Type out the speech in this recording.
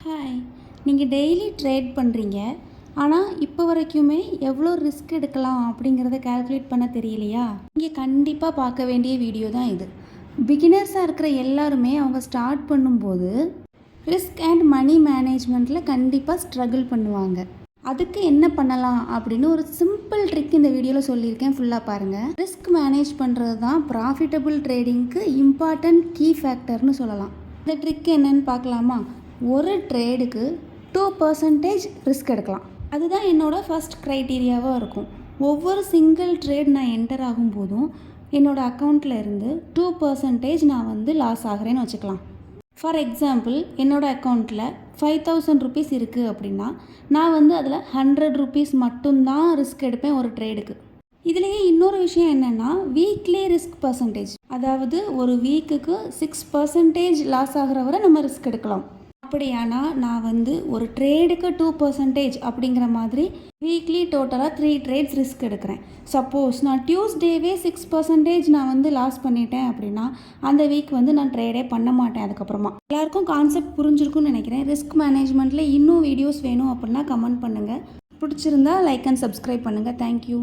Hi, நீங்கள் daily trade பண்ணுறீங்க. ஆனால் இப்போ வரைக்குமே எவ்வளோ ரிஸ்க் எடுக்கலாம் அப்படிங்கிறத கால்குலேட் பண்ண தெரியலையா? நீங்கள் கண்டிப்பாக பார்க்க வேண்டிய வீடியோ தான் இது. பிகினர்ஸாக இருக்கிற எல்லாருமே அவங்க ஸ்டார்ட் பண்ணும்போது ரிஸ்க் அண்ட் மணி மேனேஜ்மெண்ட்டில் கண்டிப்பாக ஸ்ட்ரகிள் பண்ணுவாங்க. அதுக்கு என்ன பண்ணலாம் அப்படின்னு ஒரு சிம்பிள் ட்ரிக் இந்த வீடியோவில் சொல்லியிருக்கேன். ஃபுல்லாக பாருங்கள். ரிஸ்க் மேனேஜ் பண்ணுறது தான் ப்ராஃபிட்டபிள் ட்ரேடிங்க்கு இம்பார்ட்டன்ட் கீ ஃபேக்டர்னு சொல்லலாம். இந்த ட்ரிக் என்னன்னு பார்க்கலாமா? ஒரு ட்ரேடுக்கு 2% ரிஸ்க் எடுக்கலாம். அதுதான் என்னோடய ஃபஸ்ட் க்ரைட்டீரியாவாக இருக்கும். ஒவ்வொரு சிங்கிள் ட்ரேட் நான் என்டர் ஆகும் போதும் என்னோடய அக்கௌண்ட்டில் இருந்து 2% நான் லாஸ் ஆகிறேன்னு வச்சுக்கலாம். ஃபார் எக்ஸாம்பிள், என்னோடய அக்கௌண்ட்டில் 5000 ருபீஸ் இருக்குது அப்படின்னா நான் அதில் 100 ருபீஸ் மட்டும்தான் ரிஸ்க் எடுப்பேன் ஒரு ட்ரேடுக்கு. இதுலேயே இன்னொரு விஷயம் என்னென்னா, வீக்லி ரிஸ்க் பர்சன்டேஜ், அதாவது ஒரு வீக்குக்கு 6% லாஸ் ஆகிற வரை நம்ம ரிஸ்க் எடுக்கலாம். அப்படியானா நான் ஒரு ட்ரேடுக்கு 2% அப்படிங்கிற மாதிரி வீக்லி டோட்டலாக 3 ட்ரேட்ஸ் ரிஸ்க் எடுக்கிறேன். சப்போஸ் நான் டியூஸ்டேவே 6% நான் லாஸ் பண்ணிட்டேன் அப்படின்னா அந்த வீக் நான் ட்ரேடே பண்ண மாட்டேன். அதுக்கப்புறமா எல்லாருக்கும் கான்செப்ட் புரிஞ்சிருக்குன்னு நினைக்கிறேன். ரிஸ்க் மேனேஜ்மெண்ட்டில் இன்னும் வீடியோஸ் வேணும் அப்படின்னா கமெண்ட் பண்ணுங்கள். பிடிச்சிருந்தா லைக் அண்ட் சப்ஸ்கிரைப் பண்ணுங்கள். தேங்க்யூ.